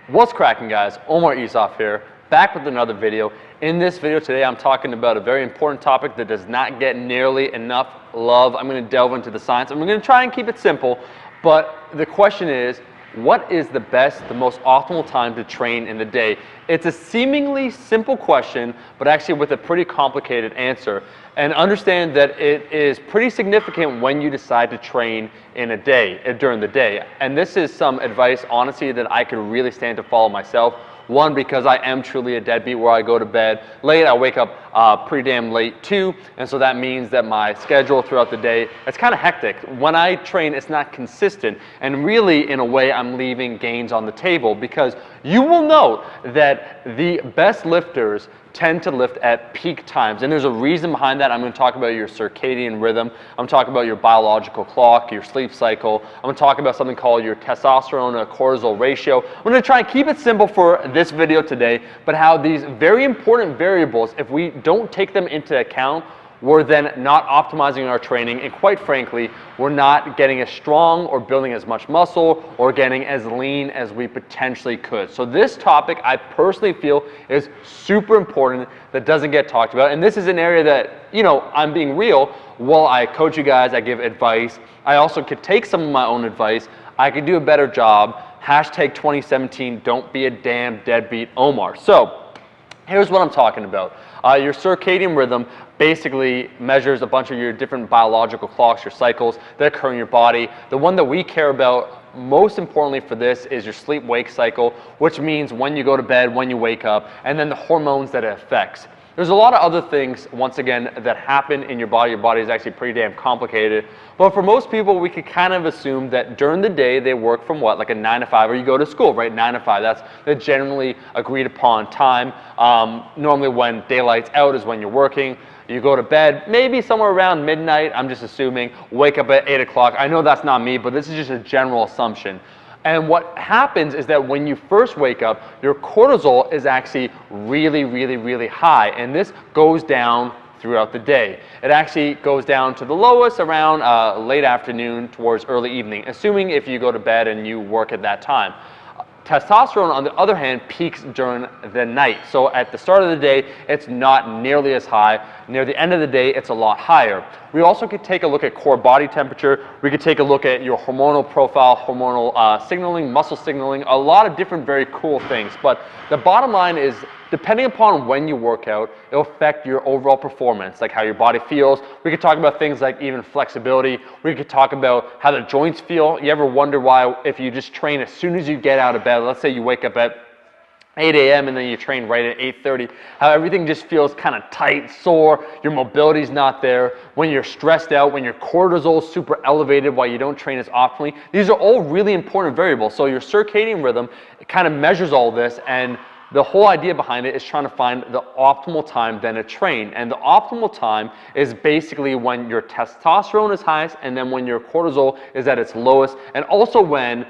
What's cracking, guys? Omar Isuf here, back with another video. In this video today, I'm talking about a very important topic that does not get nearly enough love. I'm going to delve into the science. I'm going to try and keep it simple, but the question is, what is the best, the most optimal time to train in the day? It's a seemingly simple question, but actually with a pretty complicated answer. And understand that it is pretty significant when you decide to train in a day, during the day. And this is some advice, honestly, that I could really stand to follow myself. One, because I am truly a deadbeat where I go to bed late. I wake up pretty damn late too. And so that means that my schedule throughout the day, it's kind of hectic. When I train, it's not consistent. And really, in a way, I'm leaving gains on the table, because you will note that the best lifters tend to lift at peak times. And there's a reason behind that. I'm going to talk about your circadian rhythm. I'm talking about your biological clock, your sleep cycle. I'm going to talk about something called your testosterone to cortisol ratio. I'm going to try and keep it simple for this video today, but how these very important variables, if we don't take them into account, we're then not optimizing our training, and quite frankly, we're not getting as strong or building as much muscle or getting as lean as we potentially could. So this topic, I personally feel, is super important that doesn't get talked about. And this is an area that, you know, I'm being real. While I coach you guys, I give advice, I also could take some of my own advice. I could do a better job. Hashtag 2017, don't be a damn deadbeat Omar. So here's what I'm talking about. Your circadian rhythm basically measures a bunch of your different biological clocks, your cycles that occur in your body. The one that we care about most importantly for this is your sleep-wake cycle, which means when you go to bed, when you wake up, and then the hormones that it affects. There's a lot of other things, once again, that happen in your body. Your body is actually pretty damn complicated. But for most people, we could kind of assume that during the day, they work from what, like a 9 to 5, or you go to school, right? 9 to 5, that's the generally agreed upon time. Normally when daylight's out is when you're working. You go to bed, maybe somewhere around midnight, I'm just assuming, wake up at 8 o'clock. I know that's not me, but this is just a general assumption. And what happens is that when you first wake up, your cortisol is actually really high, and this goes down throughout the day. It actually goes down to the lowest around late afternoon towards early evening, assuming if you go to bed and you work at that time. Testosterone, on the other hand, peaks during the night. So at the start of the day, it's not nearly as high. Near the end of the day, it's a lot higher. We also could take a look at core body temperature. We could take a look at your hormonal profile, hormonal signaling, muscle signaling, a lot of different very cool things. But the bottom line is, depending upon when you work out, it'll affect your overall performance, like how your body feels. We could talk about things like even flexibility. We could talk about how the joints feel. You ever wonder why, if you just train as soon as you get out of bed, let's say you wake up at 8 a.m. and then you train right at 8:30, how everything just feels kind of tight, sore, your mobility's not there, when you're stressed out, when your cortisol is super elevated while you don't train as optimally. These are all really important variables. So your circadian rhythm, it kind of measures all this, and the whole idea behind it is trying to find the optimal time then to train. And the optimal time is basically when your testosterone is highest, and then when your cortisol is at its lowest, and also when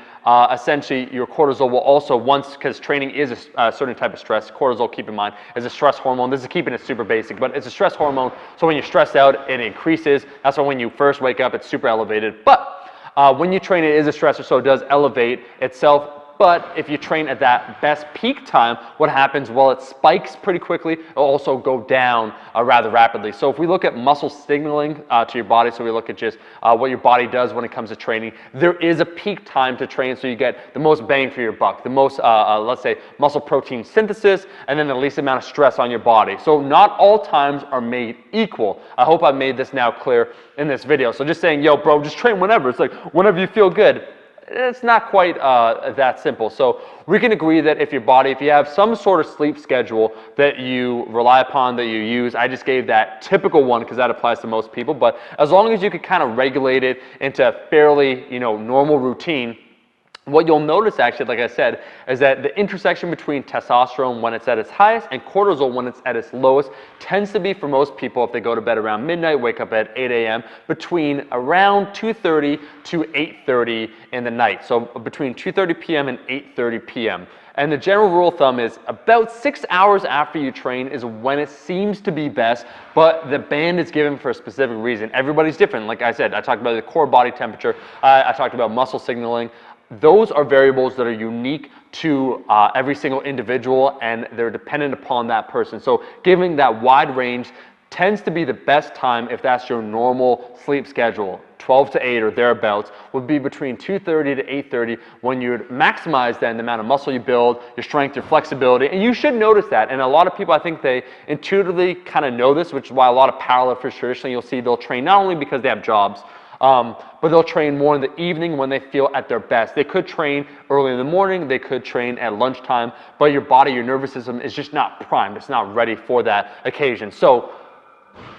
essentially your cortisol will also, because training is a certain type of stress. Cortisol, keep in mind, is a stress hormone. This is keeping it super basic, but it's a stress hormone. So when you're stressed out, it increases. That's why when you first wake up, it's super elevated. But when you train, it is a stressor, so it does elevate itself. But if you train at that best peak time, what happens? Well, it spikes pretty quickly. It'll also go down rather rapidly. So if we look at muscle signaling to your body, so we look at just what your body does when it comes to training, there is a peak time to train, so you get the most bang for your buck, the most, let's say, muscle protein synthesis, and then the least amount of stress on your body. So not all times are made equal. I hope I've made this now clear in this video. So just saying, yo, bro, just train whenever. It's like, whenever you feel good. It's not quite that simple. So we can agree that if you have some sort of sleep schedule that you rely upon, that you use, I just gave that typical one because that applies to most people, but as long as you could kind of regulate it into a fairly, normal routine, what you'll notice actually, like I said, is that the intersection between testosterone when it's at its highest and cortisol when it's at its lowest tends to be, for most people, if they go to bed around midnight, wake up at 8 a.m., between around 2:30 to 8:30 in the night. So between 2:30 p.m. and 8:30 p.m. And the general rule of thumb is about 6 hours after you train is when it seems to be best, but the band is given for a specific reason. Everybody's different. Like I said, I talked about the core body temperature. I talked about muscle signaling. those are variables that are unique to every single individual, and they're dependent upon that person. So giving that wide range tends to be the best time if that's your normal sleep schedule. 12 to 8 or thereabouts would be between 2:30 to 8:30 when you would maximize then the amount of muscle you build, your strength, your flexibility, and you should notice that. And a lot of people, I think they intuitively kind of know this, which is why a lot of powerlifters traditionally you'll see they'll train not only because they have jobs, but they'll train more in the evening when they feel at their best. They could train early in the morning, they could train at lunchtime, but your body, your nervous system is just not primed. It's not ready for that occasion. So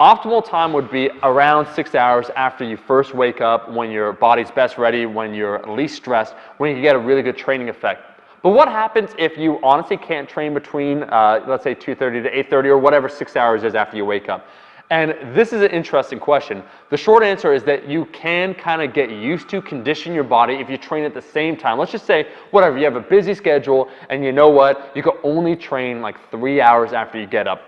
optimal time would be around 6 hours after you first wake up, when your body's best ready, when you're least stressed, when you can get a really good training effect. But what happens if you honestly can't train between, let's say 2:30 to 8:30 or whatever 6 hours is after you wake up? And this is an interesting question. The short answer is that you can kind of get used to, condition your body if you train at the same time. Let's just say, whatever, you have a busy schedule and you know what, you can only train like 3 hours after you get up.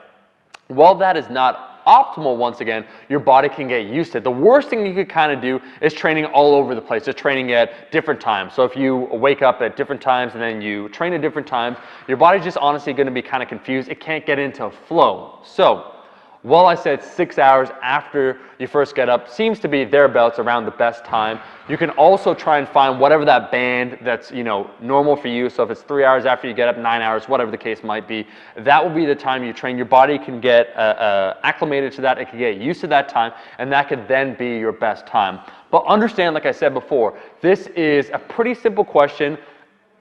While that is not optimal, once again, your body can get used to it. The worst thing you could kind of do is training all over the place, just training at different times. So if you wake up at different times and then you train at different times, your body's just honestly going to be kind of confused. It can't get into a flow. So while I said 6 hours after you first get up seems to be thereabouts around the best time, you can also try and find whatever that band that's, you know, normal for you. So if it's 3 hours after you get up, 9 hours, whatever the case might be, that will be the time you train. Your body can get acclimated to that. It can get used to that time, and that could then be your best time. But understand, like I said before, this is a pretty simple question.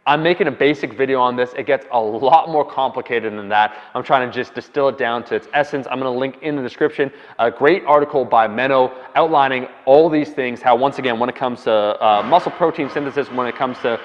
I'm making a basic video on this. It gets a lot more complicated than that. I'm trying to just distill it down to its essence. I'm going to link in the description a great article by Menno outlining all these things, how once again when it comes to muscle protein synthesis, when it comes to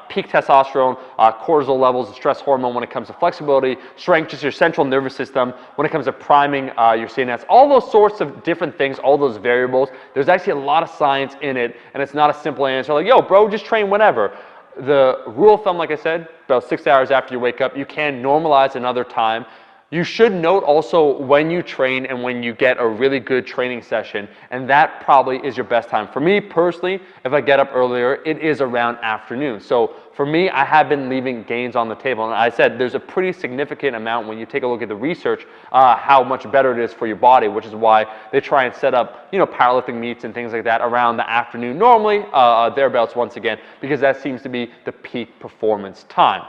peak testosterone, cortisol levels, the stress hormone, when it comes to flexibility, strength, just your central nervous system, when it comes to priming your CNS, all those sorts of different things, all those variables, there's actually a lot of science in it, and it's not a simple answer like, yo bro, just train whenever. The rule of thumb, like I said, about 6 hours after you wake up, you can normalize another time. You should note also when you train and when you get a really good training session, and that probably is your best time. For me personally, if I get up earlier, it is around afternoon. So for me, I have been leaving gains on the table, and I said there's a pretty significant amount when you take a look at the research, how much better it is for your body, which is why they try and set up, you know, powerlifting meets and things like that around the afternoon, normally thereabouts once again, because that seems to be the peak performance time.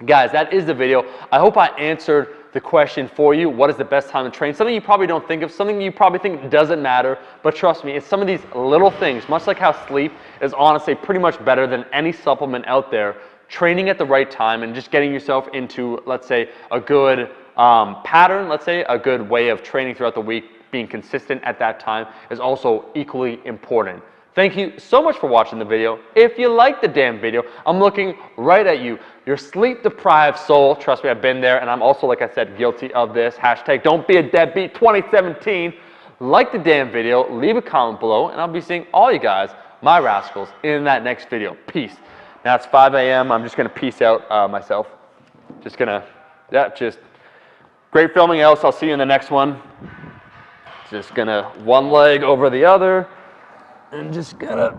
Guys, that is the video. I hope I answered the question for you. What is the best time to train? Something you probably don't think of, something you probably think doesn't matter, but trust me, it's some of these little things, much like how sleep is honestly pretty much better than any supplement out there. Training at the right time and just getting yourself into, let's say, a good pattern, let's say, a good way of training throughout the week, being consistent at that time is also equally important. Thank you so much for watching the video. If you liked the damn video, I'm looking right at you. Your sleep-deprived soul. Trust me, I've been there, and I'm also, like I said, guilty of this. Hashtag don't be a deadbeat 2017. Like the damn video, leave a comment below, and I'll be seeing all you guys, my rascals, in that next video. Peace. Now it's 5 a.m. I'm just going to peace out myself. Just going to, yeah, just great filming else. I'll see you in the next one. Just going to one leg over the other. And just gonna